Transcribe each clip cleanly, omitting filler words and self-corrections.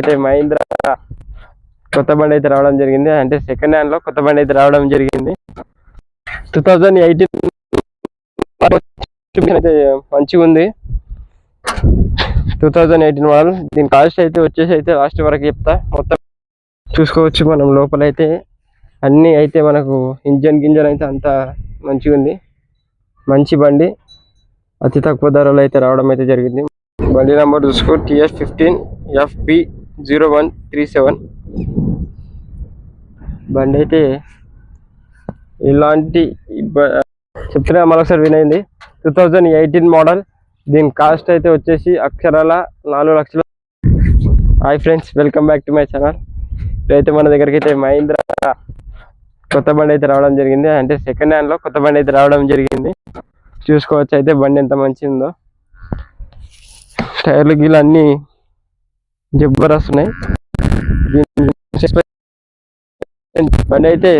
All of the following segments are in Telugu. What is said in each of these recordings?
అయితే మహీంద్రా కొత్త బండి అయితే రావడం జరిగింది. అంటే సెకండ్ హ్యాండ్ లో కొత్త బండి అయితే రావడం జరిగింది. 2018 అయితే మంచిగా ఉంది. 2018 మోడల్. దీని కాస్ట్ అయితే వచ్చేసి అయితే లాస్ట్ వరకు చెప్తా. మొత్తం చూసుకోవచ్చు మనం లోపలైతే అన్నీ అయితే మనకు ఇంజన్ అయితే అంతా మంచిగా ఉంది. మంచి బండి అతి తక్కువ ధరలో అయితే రావడం అయితే జరిగింది. బండి నెంబర్ చూసుకో TS15FB0137. బండి అయితే ఇలాంటి చెప్తున్నా మరొకసారి వినండి. 2018 మోడల్. దీని కాస్ట్ అయితే వచ్చేసి అక్షరాల 4 లక్షలు. Hi friends, welcome back to my channel. ఇప్పుడైతే మన దగ్గరికి అయితే మహీంద్రా కొత్త బండి అయితే రావడం జరిగింది. అంటే సెకండ్ హ్యాండ్ లో కొత్త బండి అయితే రావడం జరిగింది. చూసుకోవచ్చు అయితే బండి ఎంత మంచిగా ఉందో. టైర్లు గీలు అన్నీ జబర్దస్త్ ఉన్నాయి. బండి అయితే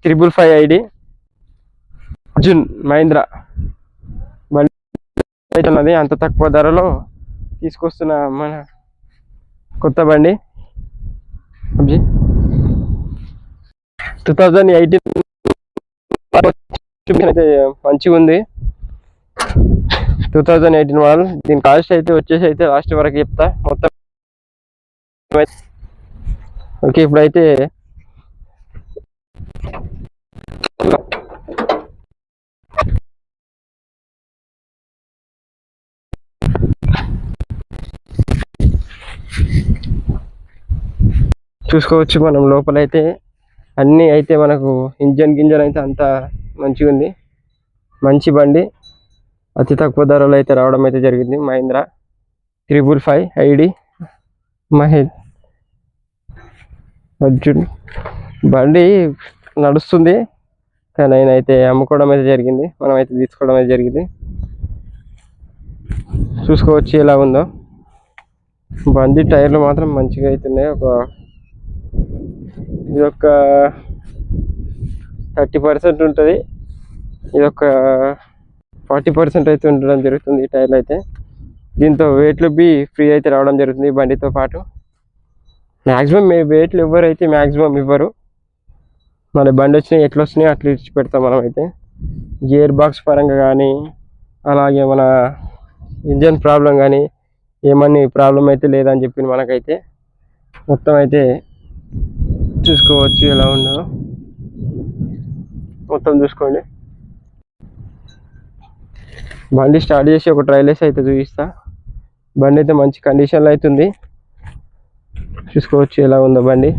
555 ID అర్జున్ మహీంద్రా బండి అయితే ఉన్నది. అంత తక్కువ ధరలో తీసుకొస్తున్న మన కొత్త బండి 2018 అయితే మంచిగా ఉంది. 2018 మోడల్. దీని కాస్ట్ అయితే వచ్చేసి అయితే లాస్ట్ వరకు చెప్తా. మొత్తం ఓకే. ఇప్పుడైతే చూసుకోవచ్చు మనం లోపలైతే అన్నీ అయితే మనకు ఇంజన్ అయితే అంతా మంచిగా ఉంది. మంచి బండి అతి తక్కువ ధరలో అయితే రావడం అయితే జరిగింది. మహీంద్రా 555 ID అర్జున్ బండి నడుస్తుంది. కానీ ఆయన అయితే అమ్ముకోవడం అయితే జరిగింది. మనం అయితే తీసుకోవడం అయితే జరిగింది. చూసుకోవచ్చు ఎలా ఉందో బండి. టైర్లు మాత్రం మంచిగా అవుతున్నాయి. ఇదొక 30% ఉంటుంది. ఇదొక 40% అయితే ఉండడం జరుగుతుంది ఈ టైర్లు అయితే. దీంతో వెయిట్లు ఫ్రీ అయితే రావడం జరుగుతుంది బండితో పాటు. మ్యాక్సిమం వెయిట్లు ఎవరైతే మ్యాక్సిమం ఇవ్వరు. మన బండి వచ్చినాయి ఎట్లా వస్తున్నాయి అట్లా ఇచ్చి పెడతాం మనం అయితే. గేర్ బాక్స్ పరంగా కానీ అలాగే మన ఇంజన్ ప్రాబ్లం కానీ ఏమన్నీ ప్రాబ్లం అయితే లేదని చెప్పి మనకైతే మొత్తం అయితే చూసుకోవచ్చు ఎలా ఉందో. మొత్తం చూసుకోండి. బండి స్టార్ట్ చేసి ఒక ట్రయల్ వేసి అయితే చూపిస్తా. బండి అయితే మంచి కండిషన్లో అవుతుంది. చూసుకోవచ్చు ఎలా ఉందో బండి.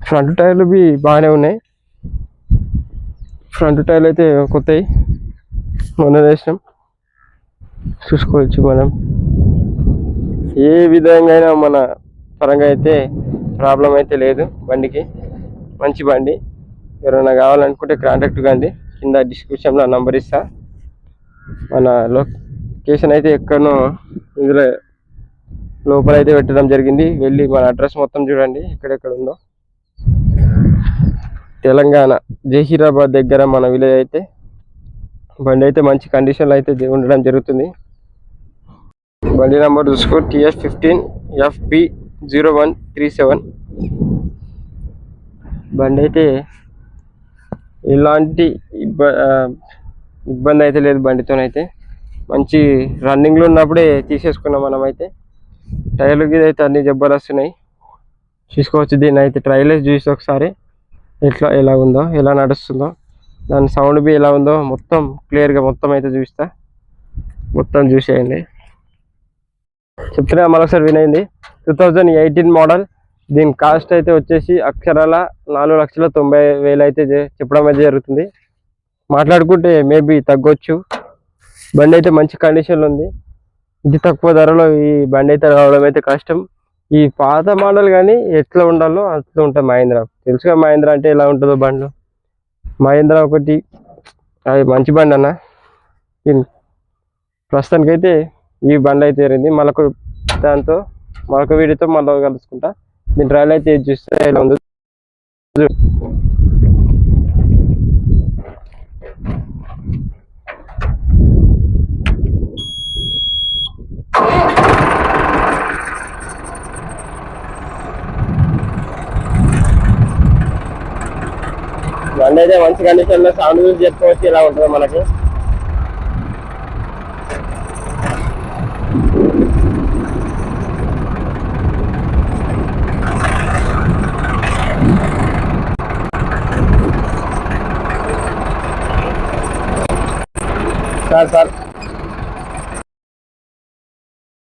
ఫ్రంట్ టైర్లు బాగానే ఉన్నాయి. ఫ్రంట్ టైర్లు అయితే కొత్తవి మొన్న వేసినాం. చూసుకోవచ్చు మనం ఏ విధంగా అయినా మన పరంగా అయితే ప్రాబ్లం అయితే లేదు బండికి. మంచి బండి. ఎవరైనా కావాలనుకుంటే కాంటాక్ట్ కండి. కింద డిస్క్రిప్షన్లో నంబర్ ఇస్తా. మన లొకేషన్ అయితే ఎక్కడనో ఇందులో లోపల అయితే పెట్టడం జరిగింది. వెళ్ళి మన అడ్రస్ మొత్తం చూడండి ఎక్కడెక్కడ ఉందో. తెలంగాణ జహీరాబాద్ దగ్గర మన విలేజ్ అయితే. బండి అయితే మంచి కండిషన్లో అయితే ఉండడం జరుగుతుంది. బండి నెంబర్ చూసుకో TS15FB0137. బండి అయితే ఇలాంటి ఇబ్బంది అయితే లేదు బండితోనైతే. మంచి రన్నింగ్లో ఉన్నప్పుడే తీసేసుకున్నాం మనం అయితే. టైర్లు గీద అయితే అన్నీ జబర్దస్తున్నాయి. చూసుకోవచ్చు. దీన్ని అయితే ట్రైల్ వేసి చూసి ఒకసారి ఎలా ఉందో, ఎలా నడుస్తుందో, దాని సౌండ్ ఎలా ఉందో మొత్తం క్లియర్గా మొత్తం అయితే చూపిస్తా. మొత్తం చూసేయండి. చెప్తున్నా మరొకసారి వినండి. 2018 మోడల్. దీని కాస్ట్ అయితే వచ్చేసి అక్షరాల 4,90,000 అయితే చెప్పడం అయితే జరుగుతుంది. మాట్లాడుకుంటే మేబీ తగ్గొచ్చు. బండి అయితే మంచి కండిషన్లో ఉంది. ఇది తక్కువ ధరలో ఈ బండి అయితే రావడం అయితే కష్టం. ఈ పాత మోడల్ కానీ ఎట్లా ఉండాలో అట్లా ఉంటుంది మహీంద్రా. తెలుసుగా మహీంద్రా అంటే ఎలా ఉంటుందో బండ్లు. మహీంద్రా ఒకటి అది మంచి బండి అన్న. ప్రస్తుతానికైతే ఈ బండ్లు అయితే జరిగింది. దాంతో మరొక వీడియోతో మళ్ళీ కలుసుకుంటా. దీని ట్రయల్ అయితే చూస్తే ఎలా ఉందో. బండి అయితే మంచి కండిషన్ లో సౌండ్ చూసి చెప్పుకోవచ్చు ఇలా ఉంటుంది మనకి. సార్